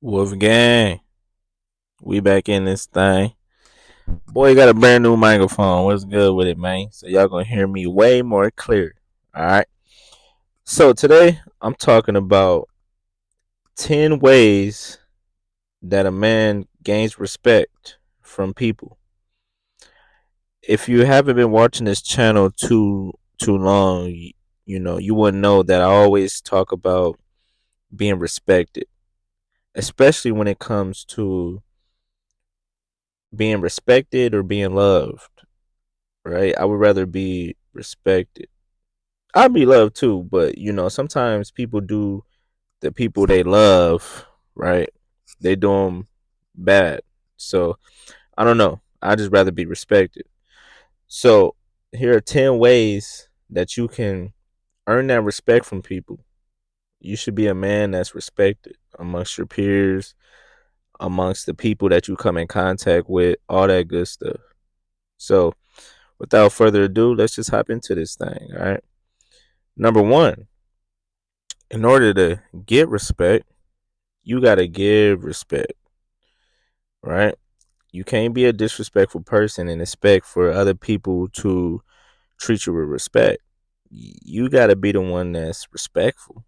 Wolf Gang, we back in this thing. Boy, got a brand new microphone. What's good with it, man? So y'all gonna hear me way more clear. All right. So today I'm talking about 10 ways that a man gains respect from people. If you haven't been watching this channel too long, you wouldn't know that I always talk about being respected, especially when it comes to being respected or being loved. Right? I would rather be respected. I'd be loved too, but sometimes people do the people they love, right? They do them bad. So I don't know. I just rather be respected. So here are 10 ways that you can earn that respect from people. You should be a man that's respected amongst your peers, amongst the people that you come in contact with, all that good stuff. So without further ado, let's just hop into this thing. All right. Number one, in order to get respect, you got to give respect, right? You can't be a disrespectful person and expect for other people to treat you with respect. You got to be the one that's respectful,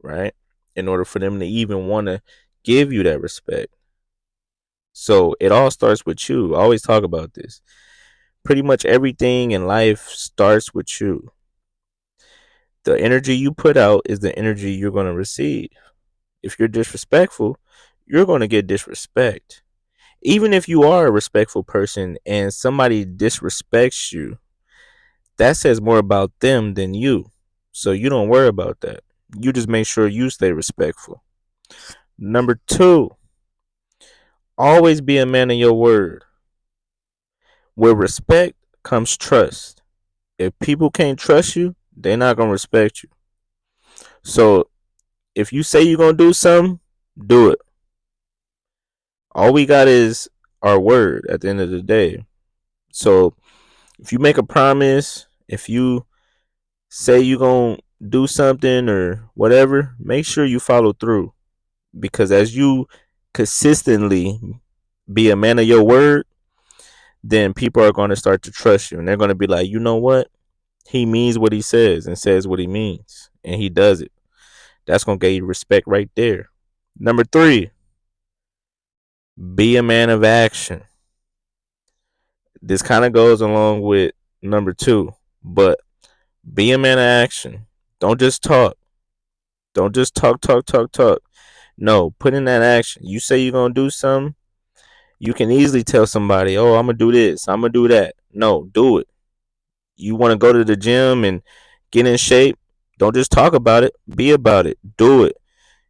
right? In order for them to even want to give you that respect. So it all starts with you. I always talk about this. Pretty much everything in life starts with you. The energy you put out is the energy you're going to receive. If you're disrespectful, you're going to get disrespect. Even if you are a respectful person and somebody disrespects you, that says more about them than you. So you don't worry about that. You just make sure you stay respectful. Number two, always be a man of your word. With respect comes trust. If people can't trust you, they're not going to respect you. So if you say you're going to do something, do it. All we got is our word at the end of the day. So if you make a promise, if you say you're going to do something or whatever, make sure you follow through. Because as you consistently be a man of your word, then people are going to start to trust you. And they're going to be like, you know what? He means what he says and says what he means. And he does it. That's going to get you respect right there. Number three, be a man of action. This kind of goes along with number two, but be a man of action. Don't just talk. Don't just talk. No, put in that action. You say you're gonna do something, you can easily tell somebody, "Oh, I'm gonna do this. I'm gonna do that." No, do it. You want to go to the gym and get in shape? Don't just talk about it. Be about it. Do it.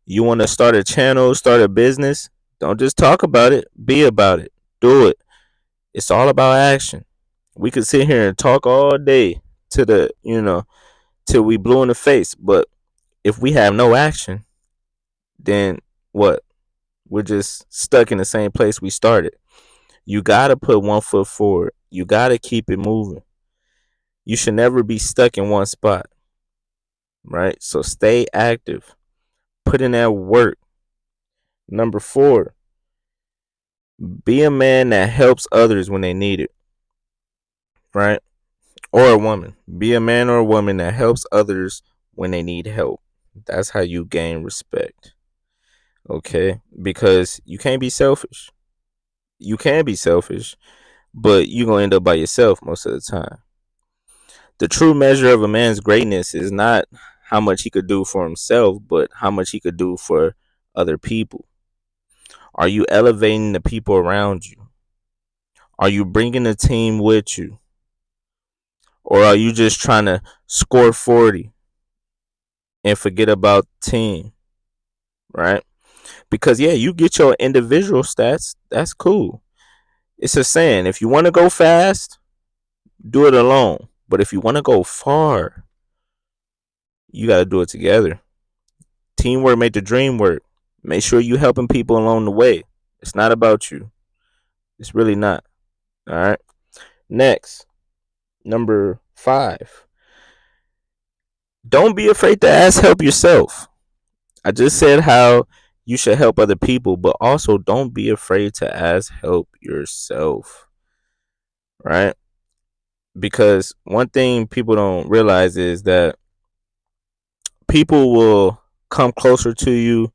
You want to start a channel, start a business? Don't just talk about it. Be about it. Do it. It's all about action. We could sit here and talk all day to till we blue in the face, but if we have no action, then what? We're just stuck in the same place we started. You got to put one foot forward. You got to keep it moving. You should never be stuck in one spot, right? So stay active. Put in that work. Number four, be a man that helps others when they need it, right? Or a woman. Be a man or a woman that helps others when they need help. That's how you gain respect, okay? Because you can't be selfish. You can be selfish, but you're going to end up by yourself most of the time. The true measure of a man's greatness is not how much he could do for himself, but how much he could do for other people. Are you elevating the people around you? Are you bringing the team with you? Or are you just trying to score 40 and forget about the team, right? Because, yeah, you get your individual stats. That's cool. It's a saying, if you want to go fast, do it alone. But if you want to go far, you got to do it together. Teamwork make the dream work. Make sure you helping people along the way. It's not about you. It's really not. All right. Next, number five. Don't be afraid to ask help yourself. I just said how You should help other people, but also don't be afraid to ask help yourself, right? Because one thing people don't realize is that people will come closer to you,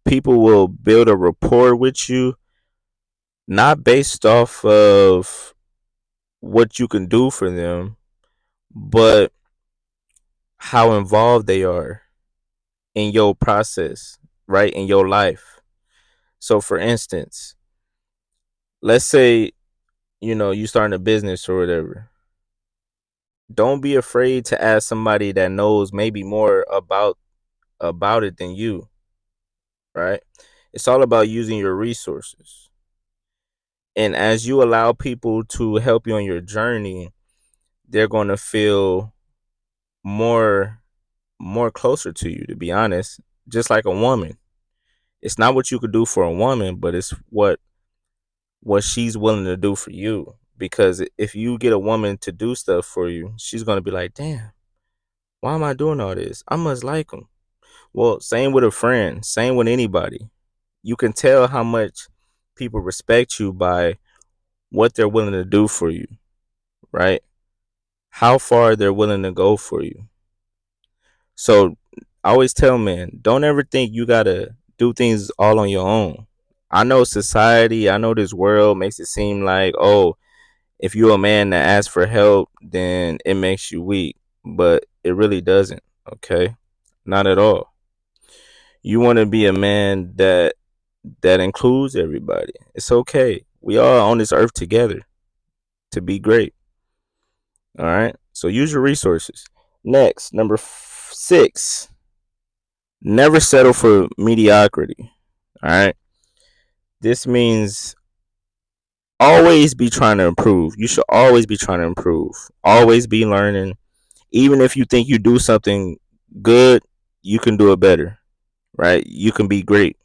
people will build a rapport with you, not based off of what you can do for them, but how involved they are in your process, right? In your life. So, for instance, let's say, you starting a business or whatever. Don't be afraid to ask somebody that knows maybe more about it than you, right? It's all about using your resources. And as you allow people to help you on your journey, they're going to feel more more closer to you, to be honest. Just like a woman. It's not what you could do for a woman, but it's what she's willing to do for you. Because if you get a woman to do stuff for you, she's going to be like, "Damn, why am I doing all this? I must like him." Well, same with a friend, same with anybody. You can tell how much people respect you by what they're willing to do for you, right? How far they're willing to go for you. So I always tell men, don't ever think you gotta do things all on your own. I know society, I know this world makes it seem like, oh, if you're a man that asks for help, then it makes you weak. But it really doesn't, okay? Not at all. You wanna be a man that includes everybody. It's okay. We all on this earth together to be great. All right. So use your resources. Next, number 6, never settle for mediocrity. All right. This means always be trying to improve. You should always be trying to improve. Always be learning. Even if you think you do something good, you can do it better. Right? You can be great.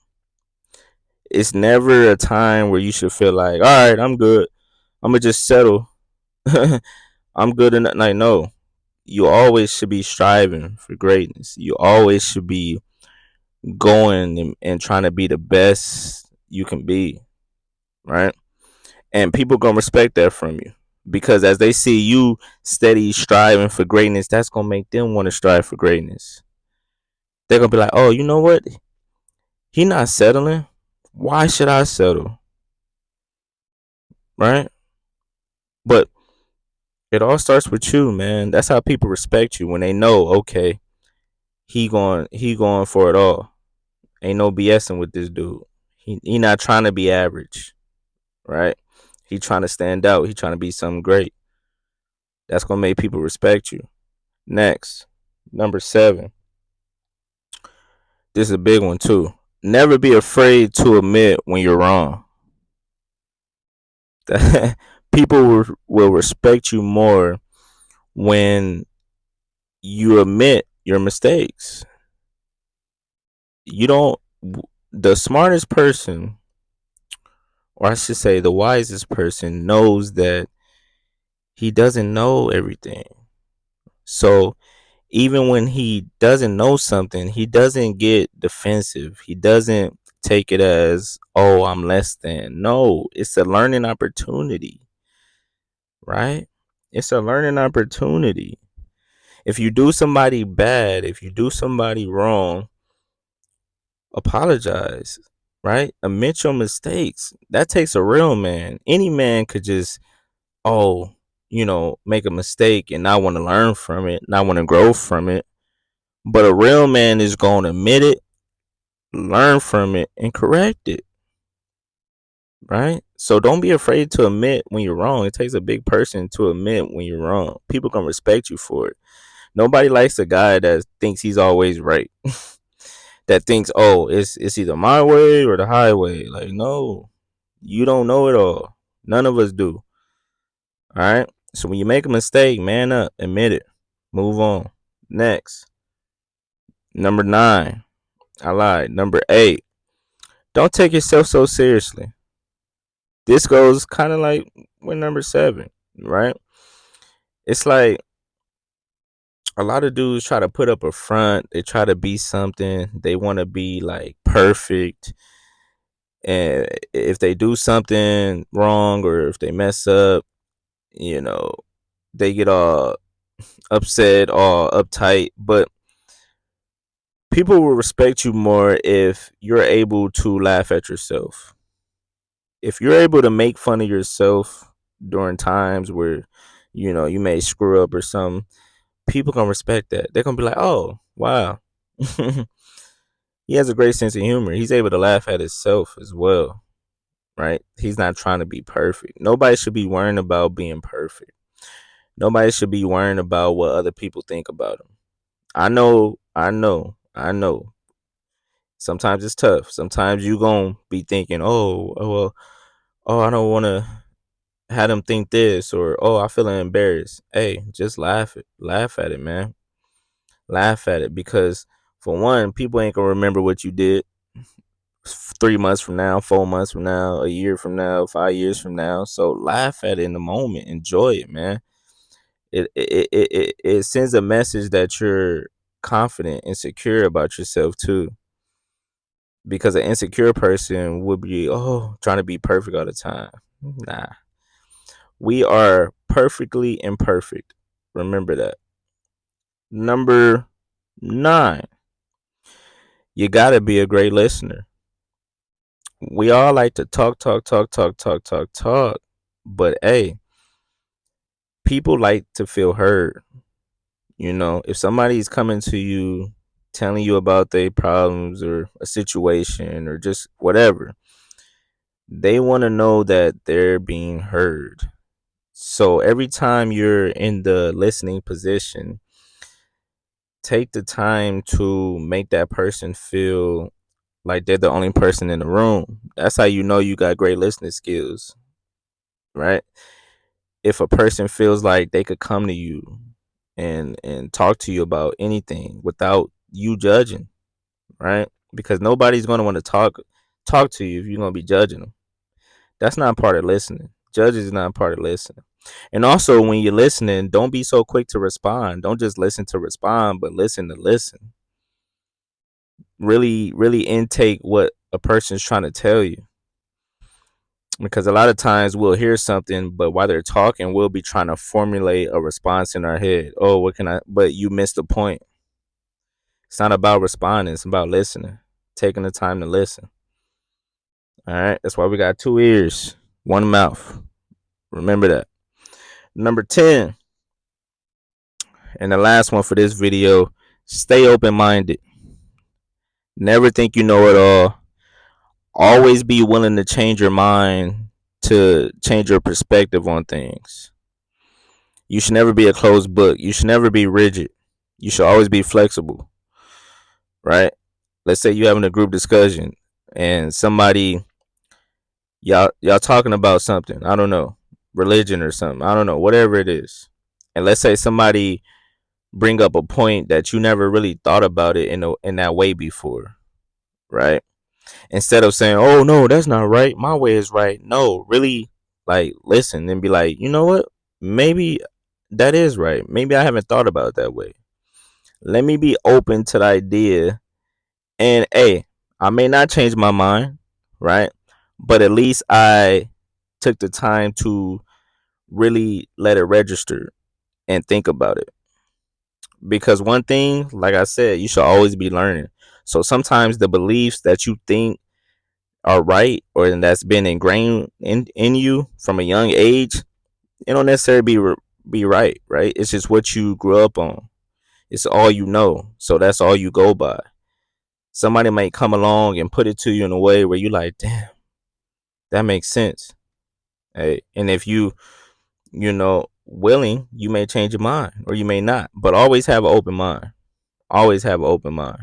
It's never a time where you should feel like, all right, I'm good. I'm gonna just settle. I'm good enough. Like, no, you always should be striving for greatness. You always should be going and trying to be the best you can be, right? And people gonna respect that from you because as they see you steady striving for greatness, that's gonna make them want to strive for greatness. They're gonna be like, oh, you know what? He not settling. Why should I settle? Right? But it all starts with you, man. That's how people respect you when they know, okay, he going for it all. Ain't no BSing with this dude. He not trying to be average, right? He trying to stand out. He trying to be something great. That's gonna make people respect you. Next, number 7. This is a big one too. Never be afraid to admit when you're wrong. People will respect you more when you admit your mistakes. You don't. The smartest person, or I should say, the wisest person, knows that he doesn't know everything. So even when he doesn't know something, he doesn't get defensive. He doesn't take it as, oh, I'm less than. No, it's a learning opportunity, right? It's a learning opportunity. If you do somebody bad, if you do somebody wrong, apologize, right? Admit your mistakes. That takes a real man. Any man could just, oh, make a mistake and not want to learn from it, not want to grow from it. But a real man is going to admit it, learn from it, and correct it, right? So don't be afraid to admit when you're wrong. It takes a big person to admit when you're wrong. People can respect you for it. Nobody likes a guy that thinks he's always right. That thinks, oh, it's either my way or the highway. Like, no, you don't know it all. None of us do. All right. So when you make a mistake, man up, admit it, move on. Next, number 9. I lied. Number 8. Don't take yourself so seriously. This goes kind of like with number 7, right? It's like a lot of dudes try to put up a front. They try to be something. They want to be like perfect, and if they do something wrong or if they mess up, you know, they get all upset, all uptight. But people will respect you more if you're able to laugh at yourself. If you're able to make fun of yourself during times where, you may screw up or something, people gonna respect that. They're gonna be like, "Oh, wow." He has a great sense of humor. He's able to laugh at himself as well, right? He's not trying to be perfect. Nobody should be worrying about being perfect. Nobody should be worrying about what other people think about him. I know. Sometimes it's tough. Sometimes you gonna be thinking, oh well, oh, I don't want to have them think this, or oh, I feel embarrassed. Hey, just laugh at it, man. Laugh at it, because for one, people ain't gonna remember what you did 3 months from now, 4 months from now, a year from now, 5 years from now. So laugh at it in the moment, enjoy it, man. It sends a message that you're confident and secure about yourself too. Because an insecure person would be, oh, trying to be perfect all the time. Nah, we are perfectly imperfect. Remember that. Number 9, you gotta be a great listener. We all like to talk, but hey, people like to feel heard. If somebody's coming to you, telling you about their problems or a situation or just whatever, they want to know that they're being heard. So every time you're in the listening position, take the time to make that person feel like they're the only person in the room. That's how you know you got great listening skills, right? If a person feels like they could come to you and talk to you about anything without you judging, right? Because nobody's going to want to talk to you if you're going to be judging them. That's not part of listening. Judges is not part of listening. And also, when you're listening, don't be so quick to respond. Don't just listen to respond, but listen to listen. Really, really intake what a person's trying to tell you. Because a lot of times we'll hear something, but while they're talking, we'll be trying to formulate a response in our head. Oh, what can I? But you missed the point. It's not about responding, it's about listening, taking the time to listen. All right. That's why we got 2 ears, one mouth. Remember that. Number 10, and the last one for this video, stay open minded. Never think you know it all. Always be willing to change your mind, to change your perspective on things. You should never be a closed book. You should never be rigid. You should always be flexible, right? Let's say you're having a group discussion and somebody, y'all talking about something. I don't know, religion or something. I don't know, whatever it is. And let's say somebody bring up a point that you never really thought about it in that way before, right? Instead of saying, "Oh no, that's not right. My way is right." No, really, like, listen and be like, "You know what? Maybe that is right. Maybe I haven't thought about it that way. Let me be open to the idea, and hey, I may not change my mind, right? But at least I took the time to really let it register and think about it." Because one thing, like I said, you should always be learning. So sometimes the beliefs that you think are right, or that's been ingrained in you from a young age, it don't necessarily be right. It's just what you grew up on. It's all you know, so that's all you go by. Somebody might come along and put it to you in a way where you like, damn, that makes sense. Hey, and if willing, you may change your mind or you may not, but always have an open mind. Always have an open mind.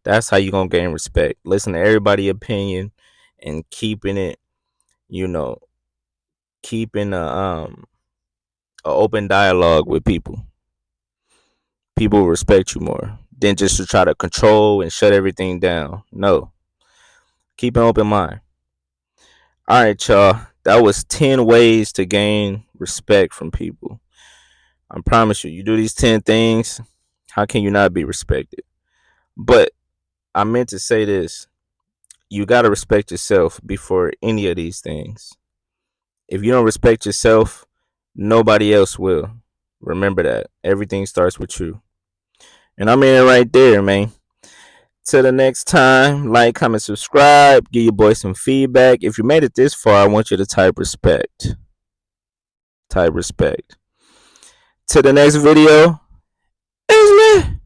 That's how you gonna gain respect. Listen to everybody's opinion and you know, keeping a open dialogue with people. People will respect you more than just to try to control and shut everything down. No, keep an open mind. All right, y'all. That was 10 ways to gain respect from people. I promise you, you do these 10 things, how can you not be respected? But I meant to say this. you got to respect yourself before any of these things. If you don't respect yourself, nobody else will. Remember that. Everything starts with you. And I'm in it right there, man. Till the next time, like, comment, subscribe. Give your boy some feedback. If you made it this far, I want you to type respect. Type respect. To the next video. It's me.